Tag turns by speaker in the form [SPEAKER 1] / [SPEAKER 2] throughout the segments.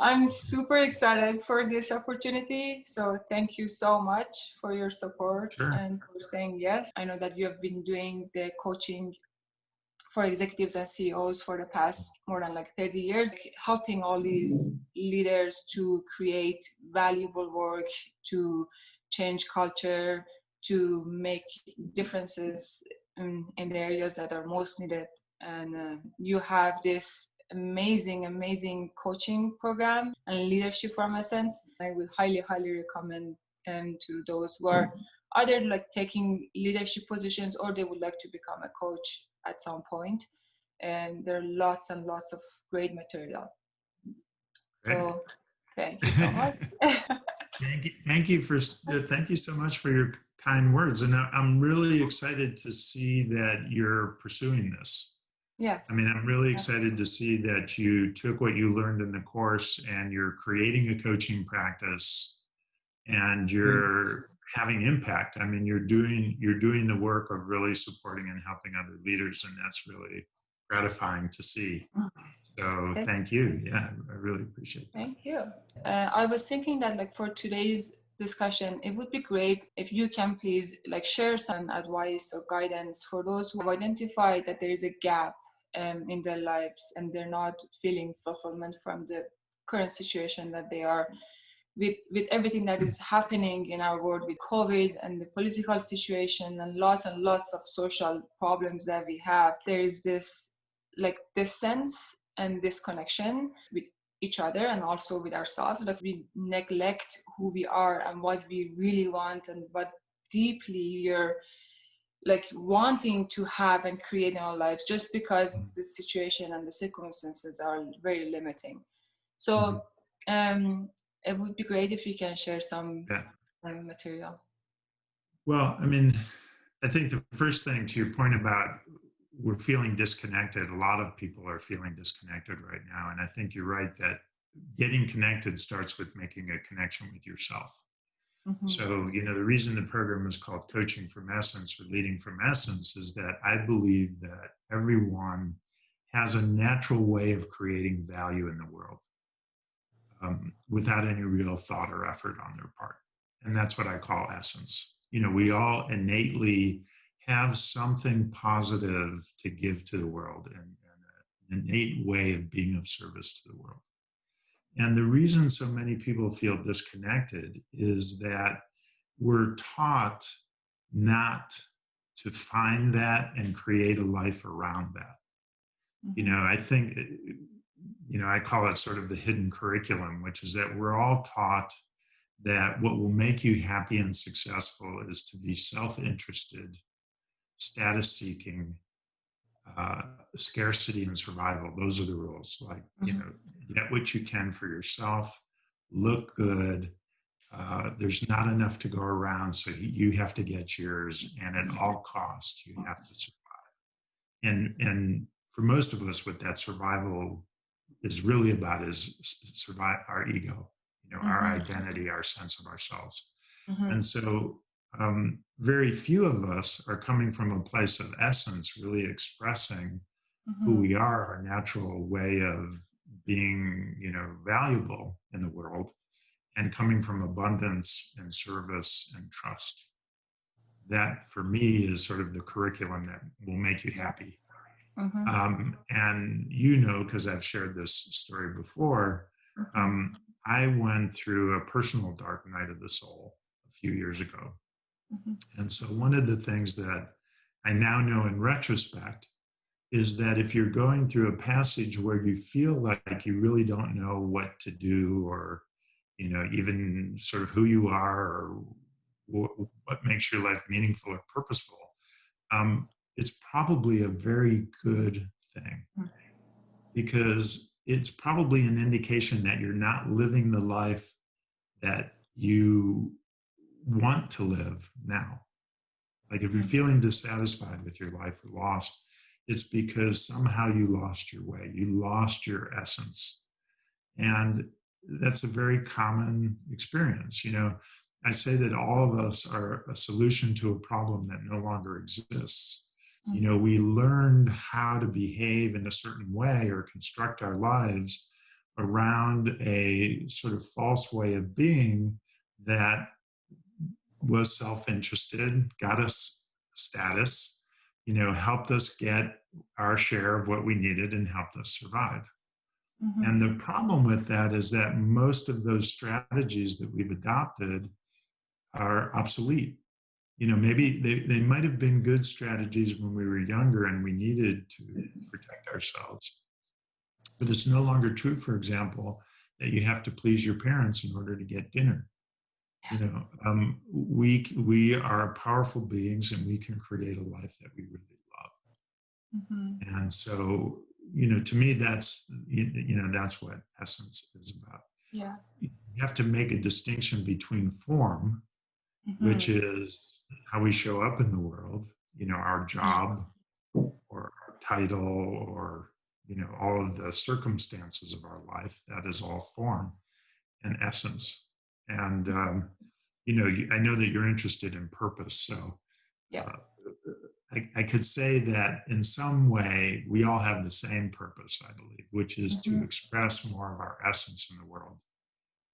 [SPEAKER 1] I'm super excited for this opportunity. So thank you so much for your support
[SPEAKER 2] Sure.
[SPEAKER 1] and for saying yes. I know that you have been doing the coaching for executives and CEOs for the past more than like 30 years, helping all these leaders to create valuable work, to change culture, to make differences in the areas that are most needed. And you have this amazing coaching program and leadership from Essence. I would highly recommend to those who are either like taking leadership positions or they would like to become a coach at some point. And there are lots and lots of great material.
[SPEAKER 2] Great.
[SPEAKER 1] So thank you so much.
[SPEAKER 2] Thank you so much for your kind words. And I'm really excited to see that you're pursuing this.
[SPEAKER 1] Yes.
[SPEAKER 2] I mean, I'm really excited to see that you took what you learned in the course and you're creating a coaching practice and you're having impact. I mean, you're doing the work of really supporting and helping other leaders, and that's really gratifying to see. So thank you. Yeah, I really appreciate that.
[SPEAKER 1] Thank you. I was thinking that like for today's discussion, it would be great if you can please like share some advice or guidance for those who have identified that there is a gap in their lives and they're not feeling fulfillment from the current situation that they are with everything that is happening in our world with COVID and the political situation and lots of social problems that we have. There is this like this sense and this connection with each other and also with ourselves. Like we neglect who we are and what we really want and what deeply we're like wanting to have and create in our lives just because the situation and the circumstances are very limiting. So it would be great if you can share some material.
[SPEAKER 2] Well, I mean, I think the first thing to your point about we're feeling disconnected, a lot of people are feeling disconnected right now. And I think you're right that getting connected starts with making a connection with yourself. Mm-hmm. So, the reason the program is called Coaching from Essence or Leading from Essence is that I believe that everyone has a natural way of creating value in the world without any real thought or effort on their part. And that's what I call essence. We all innately have something positive to give to the world and an innate way of being of service to the world. And the reason so many people feel disconnected is that we're taught not to find that and create a life around that. Mm-hmm. I think, I call it sort of the hidden curriculum, which is that we're all taught that what will make you happy and successful is to be self-interested, status-seeking, scarcity and survival. Those are the rules. Like, get what you can for yourself, look good. There's not enough to go around, so you have to get yours, and at all costs, you have to survive. And for most of us, what that survival is really about is survive our ego, our identity, our sense of ourselves. Mm-hmm. And so very few of us are coming from a place of essence, really expressing who we are, our natural way of being, valuable in the world, and coming from abundance and service and trust. That, for me, is sort of the curriculum that will make you happy. Mm-hmm. And because I've shared this story before, I went through a personal dark night of the soul a few years ago. Mm-hmm. And so one of the things that I now know in retrospect is that if you're going through a passage where you feel like you really don't know what to do or, even sort of who you are or what makes your life meaningful or purposeful, it's probably a very good thing because it's probably an indication that you're not living the life that you want to live now. Like if you're feeling dissatisfied with your life or lost, it's because somehow you lost your way. You lost your essence. And that's a very common experience. I say that all of us are a solution to a problem that no longer exists. We learned how to behave in a certain way or construct our lives around a sort of false way of being that was self-interested, got us status, helped us get our share of what we needed and helped us survive.
[SPEAKER 1] Mm-hmm.
[SPEAKER 2] And the problem with that is that most of those strategies that we've adopted are obsolete. Maybe they might have been good strategies when we were younger and we needed to protect ourselves. But it's no longer true, for example, that you have to please your parents in order to get dinner. We are powerful beings and we can create a life that we really love.
[SPEAKER 1] Mm-hmm.
[SPEAKER 2] And so, to me, that's what essence is about.
[SPEAKER 1] Yeah.
[SPEAKER 2] You have to make a distinction between form,
[SPEAKER 1] Mm-hmm.
[SPEAKER 2] which is how we show up in the world, our job or our title or, all of the circumstances of our life. That is all form and essence. And, I know that you're interested in purpose. So
[SPEAKER 1] Yeah.
[SPEAKER 2] I could say that in some way we all have the same purpose, I believe, which is
[SPEAKER 1] Mm-hmm.
[SPEAKER 2] to express more of our essence in the world,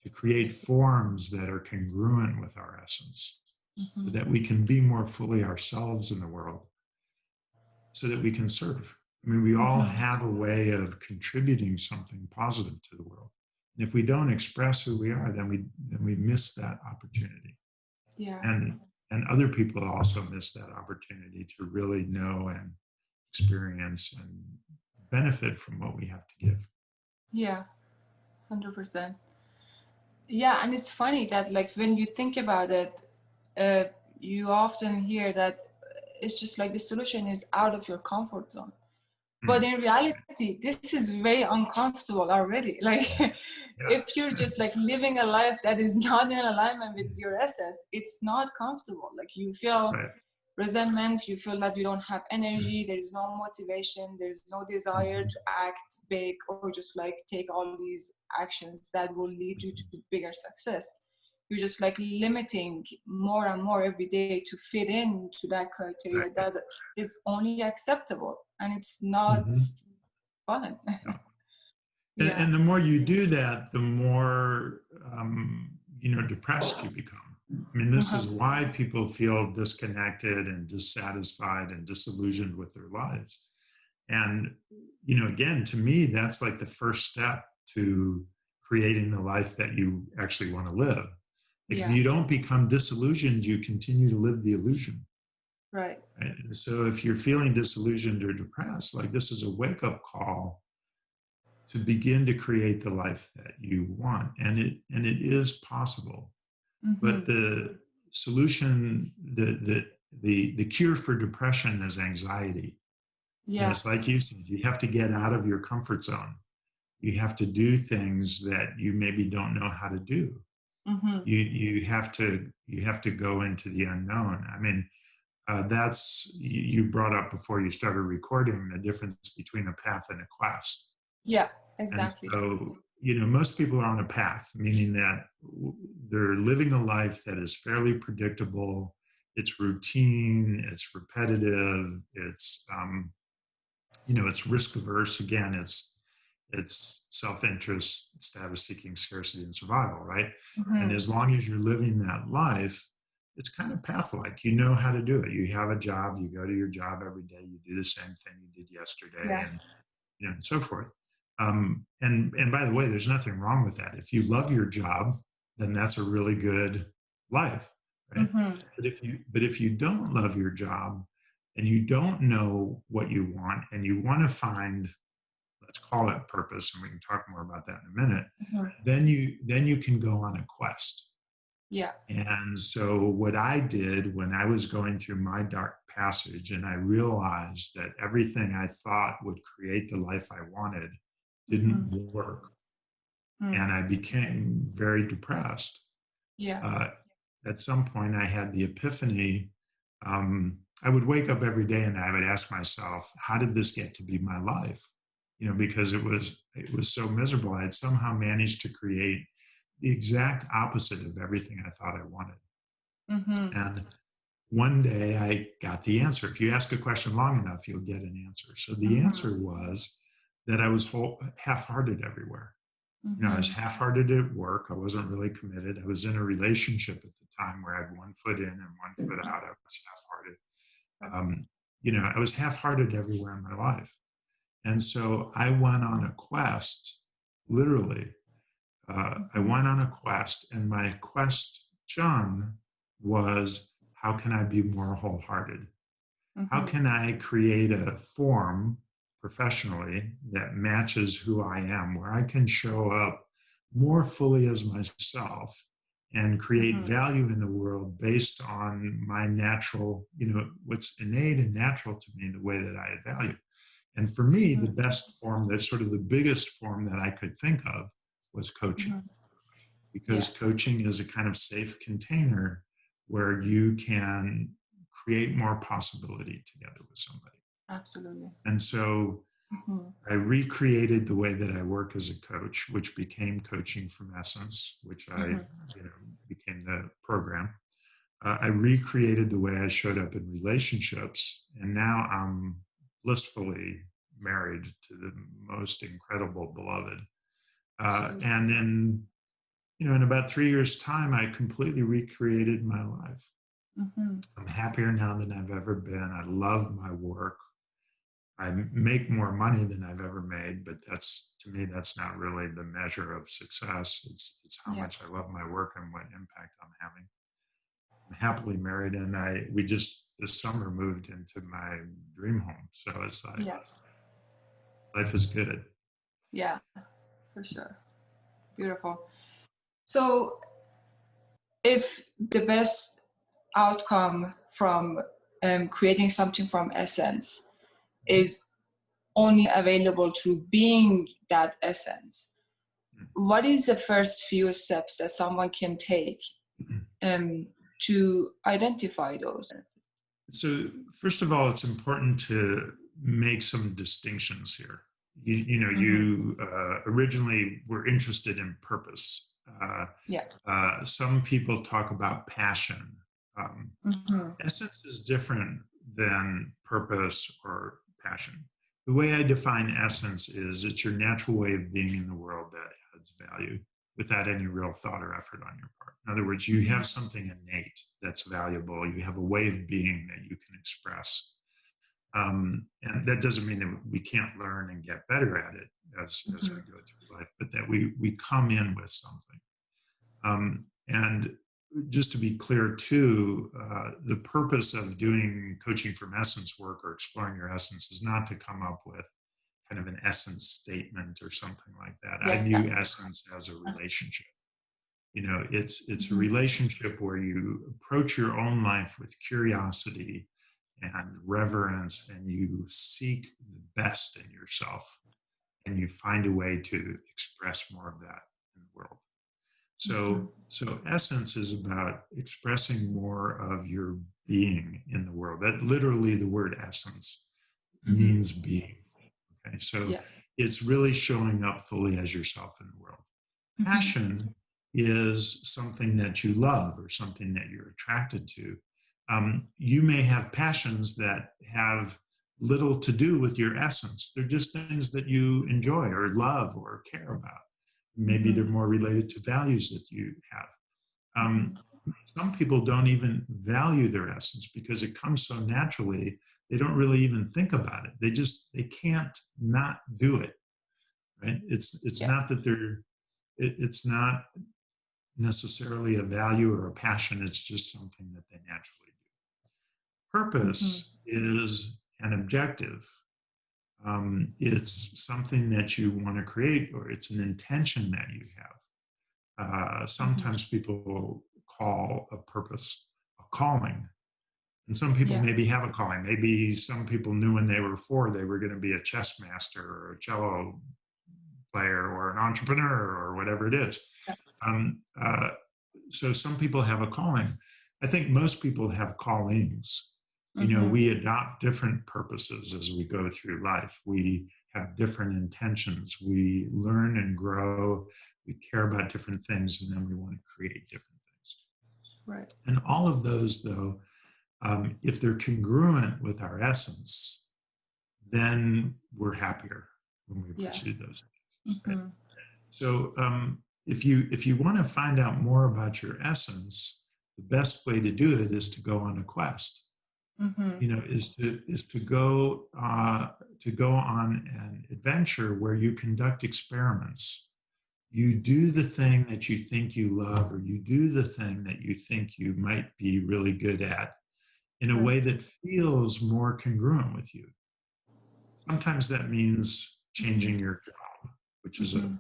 [SPEAKER 2] to create forms that are congruent with our essence,
[SPEAKER 1] Mm-hmm.
[SPEAKER 2] so that we can be more fully ourselves in the world, so that we can serve. I mean, we all have a way of contributing something positive to the world. And if we don't express who we are, then we miss that opportunity.
[SPEAKER 1] Yeah.
[SPEAKER 2] And other people also miss that opportunity to really know and experience and benefit from what we have to give.
[SPEAKER 1] Yeah. 100%. Yeah, and it's funny that like when you think about it, you often hear that it's just like the solution is out of your comfort zone. But in reality, this is very uncomfortable already. Like if you're just like living a life that is not in alignment with your essence, it's not comfortable. Like you feel resentment, you feel that you don't have energy, there is no motivation, there's no desire to act big or just like take all these actions that will lead you to bigger success. You're just like limiting more and more every day to fit into that criteria that is only acceptable, and it's not fun. Yeah.
[SPEAKER 2] And the more you do that, the more depressed you become. I mean, this is why people feel disconnected and dissatisfied and disillusioned with their lives. And again, to me, that's like the first step to creating the life that you actually want to live. Like if you don't become disillusioned, you continue to live the illusion.
[SPEAKER 1] Right.
[SPEAKER 2] And so if you're feeling disillusioned or depressed, like this is a wake-up call to begin to create the life that you want. And it is possible. But the solution, the cure for depression is anxiety.
[SPEAKER 1] Yeah.
[SPEAKER 2] And it's like you said, you have to get out of your comfort zone. You have to do things that you maybe don't know how to do. You have to go into the unknown. I mean, that's you brought up before you started recording the difference between a path and a quest.
[SPEAKER 1] Yeah, exactly.
[SPEAKER 2] And so, most people are on a path, meaning that they're living a life that is fairly predictable. It's routine, it's repetitive, it's it's risk averse. Again, it's self-interest, status seeking, scarcity, and survival, right? And as long as you're living that life, it's kind of path-like. You know how to do it. You have a job, you go to your job every day, you do the same thing you did yesterday, and and so forth. And by the way, there's nothing wrong with that. If you love your job, then that's a really good life, right? But if you don't love your job and you don't know what you want and you want to find, let's call it purpose, and we can talk more about that in a minute, then you can go on a quest.
[SPEAKER 1] Yeah.
[SPEAKER 2] And so what I did when I was going through my dark passage and I realized that everything I thought would create the life I wanted didn't work. And I became very depressed.
[SPEAKER 1] Yeah.
[SPEAKER 2] At some point I had the epiphany. I would wake up every day and I would ask myself, how did this get to be my life? Because it was so miserable. I had somehow managed to create the exact opposite of everything I thought I wanted. And one day I got the answer. If you ask a question long enough, you'll get an answer. So the answer was that I was half-hearted everywhere. I was half-hearted at work. I wasn't really committed. I was in a relationship at the time where I had one foot in and one foot out. I was half-hearted. I was half-hearted everywhere in my life. And so I went on a quest, literally. I went on a quest, and my question was, how can I be more wholehearted? How can I create a form professionally that matches who I am, where I can show up more fully as myself and create value in the world based on my natural, what's innate and natural to me, the way that I add value. And for me, the best form, that's sort of the biggest form that I could think of, was coaching. Because coaching is a kind of safe container where you can create more possibility together with somebody.
[SPEAKER 1] Absolutely.
[SPEAKER 2] And so I recreated the way that I work as a coach, which became Coaching from Essence, which I became the program. I recreated the way I showed up in relationships, and now I'm blissfully married to the most incredible beloved. And in about 3 years' time, I completely recreated my life. I'm happier now than I've ever been. I love my work. I make more money than I've ever made, but to me, that's not really the measure of success. It's how much I love my work and what impact I'm having. I'm happily married, and we just this summer moved into my dream home. So it's like life is good.
[SPEAKER 1] Yeah, for sure. Beautiful. So if the best outcome from creating something from essence is only available through being that essence, what is the first few steps that someone can take to identify those?
[SPEAKER 2] So first of all, it's important to make some distinctions here. You originally were interested in purpose. Some people talk about passion. Essence is different than purpose or passion. The way I define essence is it's your natural way of being in the world that adds value without any real thought or effort on your part. In other words, you have something innate that's valuable. You have a way of being that you can express. And that doesn't mean that we can't learn and get better at it as we go through life, but that we come in with something. And just to be clear too, the purpose of doing Coaching from Essence work or exploring your essence is not to come up with kind of an essence statement or something like that. I view essence as a relationship. It's a relationship where you approach your own life with curiosity and reverence, and you seek the best in yourself, and you find a way to express more of that in the world. So essence is about expressing more of your being in the world. That literally, the word essence means being. Okay, so it's really showing up fully as yourself in the world. Passion is something that you love or something that you're attracted to. You may have passions that have little to do with your essence. They're just things that you enjoy or love or care about. Maybe they're more related to values that you have. Some people don't even value their essence because it comes so naturally. They don't really even think about it. They can't not do it, right? It's not that it's not necessarily a value or a passion. It's just something that they naturally do. Purpose is an objective. It's something that you want to create, or it's an intention that you have. Sometimes people call a purpose a calling. And some people maybe have a calling. Maybe some people knew when they were 4 they were going to be a chess master or a cello player or an entrepreneur or whatever it is. So some people have a calling. I think most people have callings. We adopt different purposes as we go through life. We have different intentions. We learn and grow. We care about different things, and then we want to create different things.
[SPEAKER 1] Right.
[SPEAKER 2] And all of those, though, if they're congruent with our essence, then we're happier when we pursue those things. Right? So if you want to find out more about your essence, the best way to do it is to go on a quest.
[SPEAKER 1] Mm-hmm.
[SPEAKER 2] Is to go on an adventure where you conduct experiments. You do the thing that you think you love, or you do the thing that you think you might be really good at in a
[SPEAKER 1] Right.
[SPEAKER 2] way that feels more congruent with you. Sometimes that means
[SPEAKER 1] Mm-hmm.
[SPEAKER 2] changing your job, which is
[SPEAKER 1] Mm-hmm.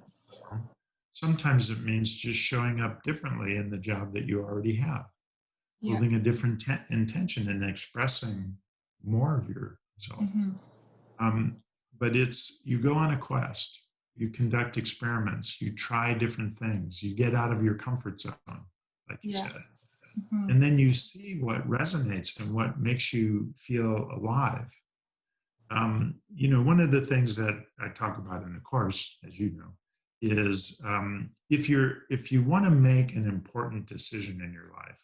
[SPEAKER 2] sometimes it means just showing up differently in the job that you already have,
[SPEAKER 1] Yeah.
[SPEAKER 2] holding a different intention and expressing more of yourself.
[SPEAKER 1] Mm-hmm.
[SPEAKER 2] Um, but it's, you go on a quest, you conduct experiments, you try different things, you get out of your comfort zone, like you
[SPEAKER 1] Yeah.
[SPEAKER 2] said,
[SPEAKER 1] Mm-hmm.
[SPEAKER 2] and then you see what resonates and what makes you feel alive. One of the things that I talk about in the course, as you know, is if you want to make an important decision in your life,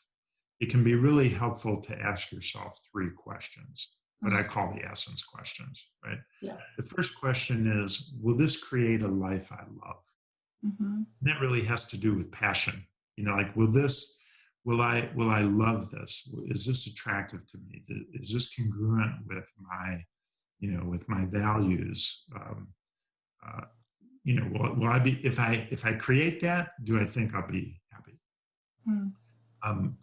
[SPEAKER 2] it can be really helpful to ask yourself three questions, what I call the essence questions, right?
[SPEAKER 1] Yeah.
[SPEAKER 2] The first question is, will this create a life I love?
[SPEAKER 1] Mm-hmm.
[SPEAKER 2] And that really has to do with passion. Like, will I love this? Is this attractive to me? Is this congruent with my values? Uh, will I be, if I create that, do I think I'll be happy?
[SPEAKER 1] Mm-hmm.
[SPEAKER 2] Um,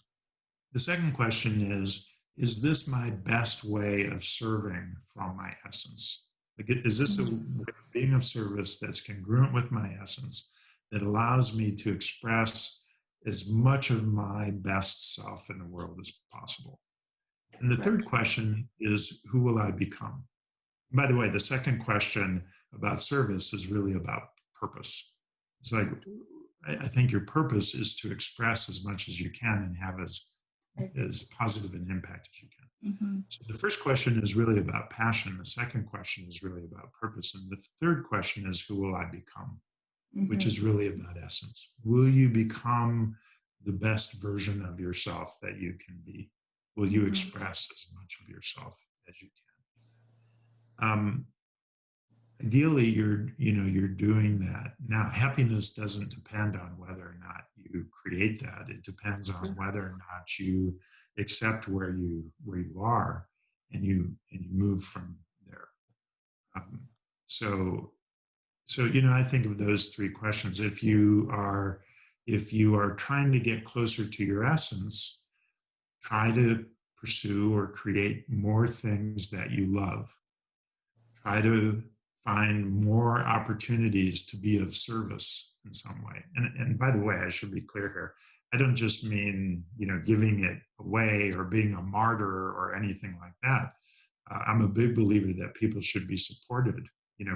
[SPEAKER 2] the second question is this my best way of serving from my essence? Like, is this a way of being of service that's congruent with my essence, that allows me to express as much of my best self in the world as possible? And the
[SPEAKER 1] Right.
[SPEAKER 2] third question is, who will I become? By the way, the second question about service is really about purpose. It's like, I think your purpose is to express as much as you can and have
[SPEAKER 1] Right.
[SPEAKER 2] as positive an impact as you can.
[SPEAKER 1] Mm-hmm.
[SPEAKER 2] So the first question is really about passion. The second question is really about purpose. And the third question is, who will I become? Which
[SPEAKER 1] Mm-hmm.
[SPEAKER 2] is really about essence. Will you become the best version of yourself that you can be? Will you
[SPEAKER 1] Mm-hmm.
[SPEAKER 2] express as much of yourself as you can? Ideally, you're doing that. Now, happiness doesn't depend on whether or not you create that. It depends on whether or not you accept where you are, and you move from there. Um, so I think of those three questions. If you are trying to get closer to your essence, try to pursue or create more things that you love. Try to find more opportunities to be of service in some way. And by the way, I should be clear here. I don't just mean, giving it away or being a martyr or anything like that. I'm a big believer that people should be supported,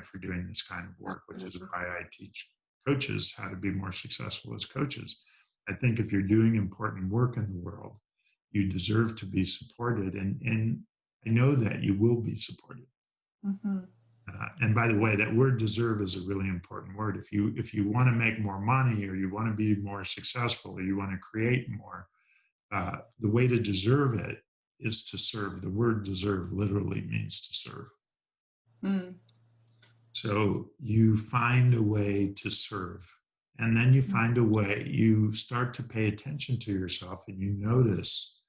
[SPEAKER 2] for doing this kind of work, which is
[SPEAKER 1] Absolutely.
[SPEAKER 2] why I teach coaches how to be more successful as coaches. I think if you're doing important work in the world, you deserve to be supported. And I know that you will be supported.
[SPEAKER 1] Mm-hmm.
[SPEAKER 2] And by the way, that word "deserve" is a really important word. If you want to make more money, or you want to be more successful, or you want to create more, the way to deserve it is to serve. The word "deserve" literally means to serve.
[SPEAKER 1] Mm-hmm.
[SPEAKER 2] So you find a way to serve, and then you find a way. You start to pay attention to yourself, and you notice,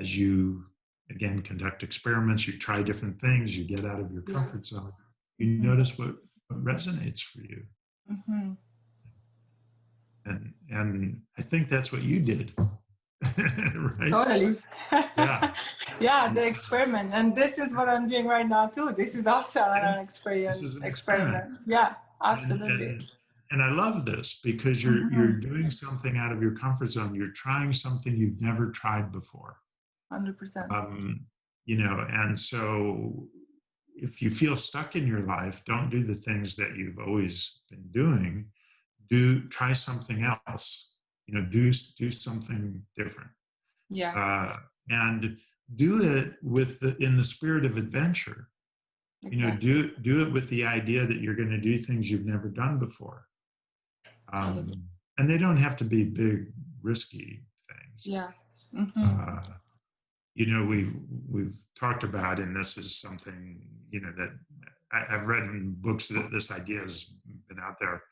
[SPEAKER 2] as you again conduct experiments, you try different things, you get out of your
[SPEAKER 1] Yeah.
[SPEAKER 2] comfort zone, you
[SPEAKER 1] Mm-hmm.
[SPEAKER 2] notice what resonates for you.
[SPEAKER 1] Mm-hmm.
[SPEAKER 2] And I think that's what you did. Right?
[SPEAKER 1] Totally.
[SPEAKER 2] Yeah.
[SPEAKER 1] Yeah,
[SPEAKER 2] And
[SPEAKER 1] the
[SPEAKER 2] so,
[SPEAKER 1] experiment. And this is what I'm doing right now too. This is also
[SPEAKER 2] yeah,
[SPEAKER 1] an
[SPEAKER 2] this is an experiment.
[SPEAKER 1] experiment. Yeah,
[SPEAKER 2] And
[SPEAKER 1] absolutely.
[SPEAKER 2] and and I love this because you're
[SPEAKER 1] Mm-hmm.
[SPEAKER 2] doing something out of your comfort zone. You're trying something you've never tried before.
[SPEAKER 1] 100%.
[SPEAKER 2] Um, and so if you feel stuck in your life, don't do the things that you've always been doing. Try something else. Do something different.
[SPEAKER 1] Yeah,
[SPEAKER 2] uh, and do it in the spirit of adventure.
[SPEAKER 1] exactly.
[SPEAKER 2] Do it with the idea that you're going to do things you've never done before,
[SPEAKER 1] Totally.
[SPEAKER 2] um, and they don't have to be big, risky things.
[SPEAKER 1] Yeah. Mm-hmm.
[SPEAKER 2] Uh, we've talked about, and this is something that I've read in books, that this idea has been out there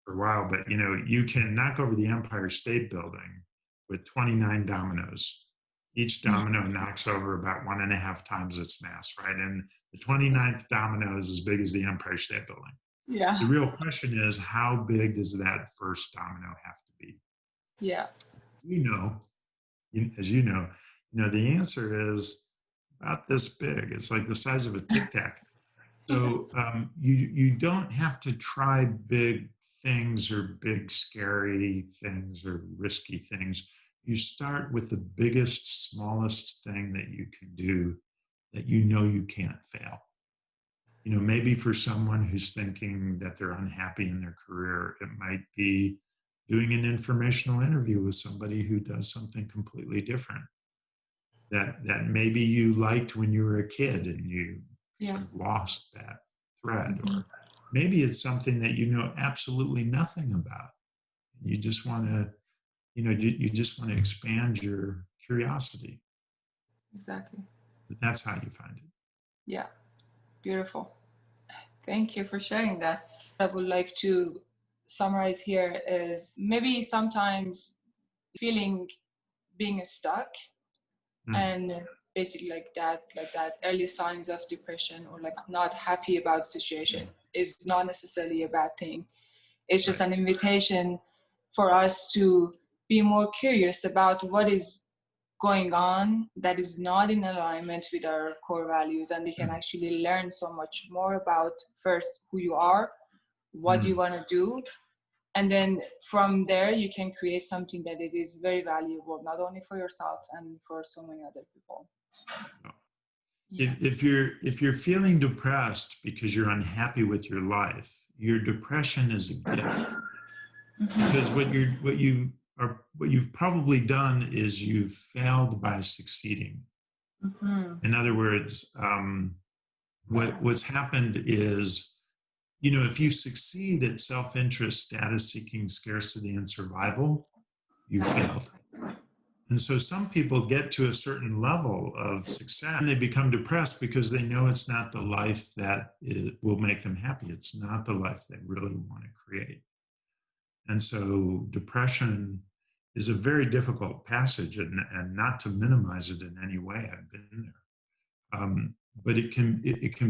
[SPEAKER 2] for a while, but you can knock over the Empire State Building with 29 dominoes. Each domino knocks over about 1.5 times its mass, right? And the 29th domino is as big as the Empire State Building.
[SPEAKER 1] Yeah.
[SPEAKER 2] The real question is, how big does that first domino have to be?
[SPEAKER 1] Yeah.
[SPEAKER 2] As you know, the answer is about this big. It's like the size of a Tic Tac. So you don't have to try big things or big scary things or risky things. You start with the biggest, smallest thing that you can do that you can't fail. Maybe for someone who's thinking that they're unhappy in their career, it might be doing an informational interview with somebody who does something completely different that maybe you liked when you were a kid and you sort of lost that thread. Or maybe it's something that absolutely nothing about. You just want to you just want to expand your curiosity.
[SPEAKER 1] Exactly.
[SPEAKER 2] But that's how you find it.
[SPEAKER 1] Yeah. Beautiful. Thank you for sharing that. I would like to summarize here is maybe sometimes feeling being stuck and basically like that early signs of depression or like not happy about the situation is not necessarily a bad thing. It's just an invitation for us to be more curious about what is going on that is not in alignment with our core values, and we can actually learn so much more about first who you are, what you want to do, and then from there you can create something that it is very valuable not only for yourself and for so many other people.
[SPEAKER 2] If you're feeling depressed because you're unhappy with your life, your depression is a gift. Because what you've probably done is you've failed by succeeding. In other words, what's happened is, if you succeed at self-interest, status seeking, scarcity, and survival, you failed. And so some people get to a certain level of success and they become depressed because they know it's not the life that will make them happy. It's not the life they really want to create. And so depression is a very difficult passage, and not to minimize it in any way. I've been there. But it can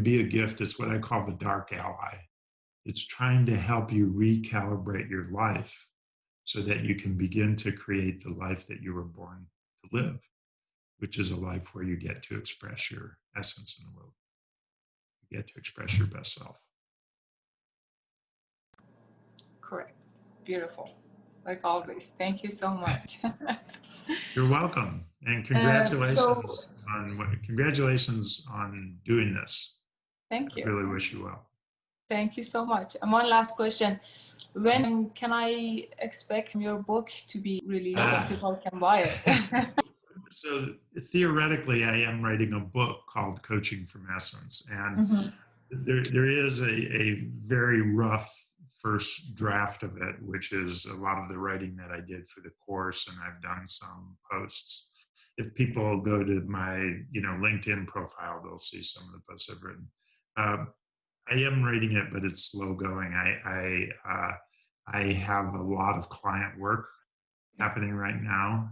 [SPEAKER 2] be a gift. It's what I call the dark ally. It's trying to help you recalibrate your life so that you can begin to create the life that you were born to live, which is a life where you get to express your essence in the world. You get to express your best self.
[SPEAKER 1] Correct. Beautiful. Like always. Thank you so much.
[SPEAKER 2] You're welcome. And congratulations on doing this.
[SPEAKER 1] Thank you.
[SPEAKER 2] I really wish you well.
[SPEAKER 1] Thank you so much. And one last question. When can I expect your book to be released so people can buy it?
[SPEAKER 2] So theoretically, I am writing a book called Coaching from Essence. And there is a very rough first draft of it, which is a lot of the writing that I did for the course, and I've done some posts. If people go to my LinkedIn profile, they'll see some of the posts I've written. I am writing it, but it's slow going. I have a lot of client work happening right now,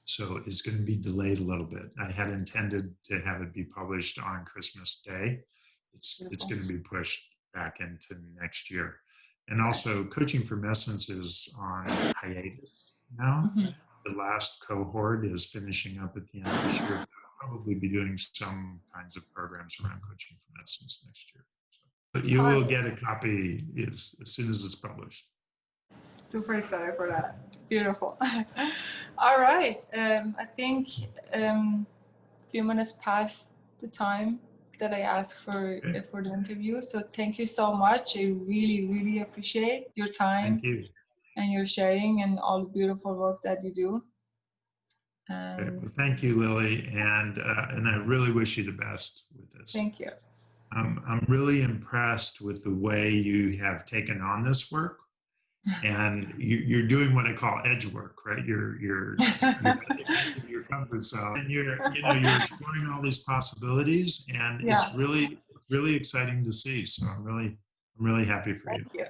[SPEAKER 2] so it's going to be delayed a little bit. I had intended to have it be published on Christmas Day. It's going to be pushed back into next year. And also, Coaching from Essence is on hiatus now. The last cohort is finishing up at the end of this year. I'll probably be doing some kinds of programs around Coaching from Essence next year. But you will get a copy as soon as it's published.
[SPEAKER 1] Super excited for that. Beautiful. All right. I think a few minutes past the time that I asked for the interview. So thank you so much. I really, really appreciate your time.
[SPEAKER 2] Thank you.
[SPEAKER 1] And your sharing and all the beautiful work that you do.
[SPEAKER 2] Well, thank you, Lily, and I really wish you the best with this.
[SPEAKER 1] Thank you.
[SPEAKER 2] I'm really impressed with the way you have taken on this work, and you're doing what I call edge work, right? You're your comfort zone, and you're exploring all these possibilities, and it's really exciting to see. So I'm really happy for you.
[SPEAKER 1] Thank you.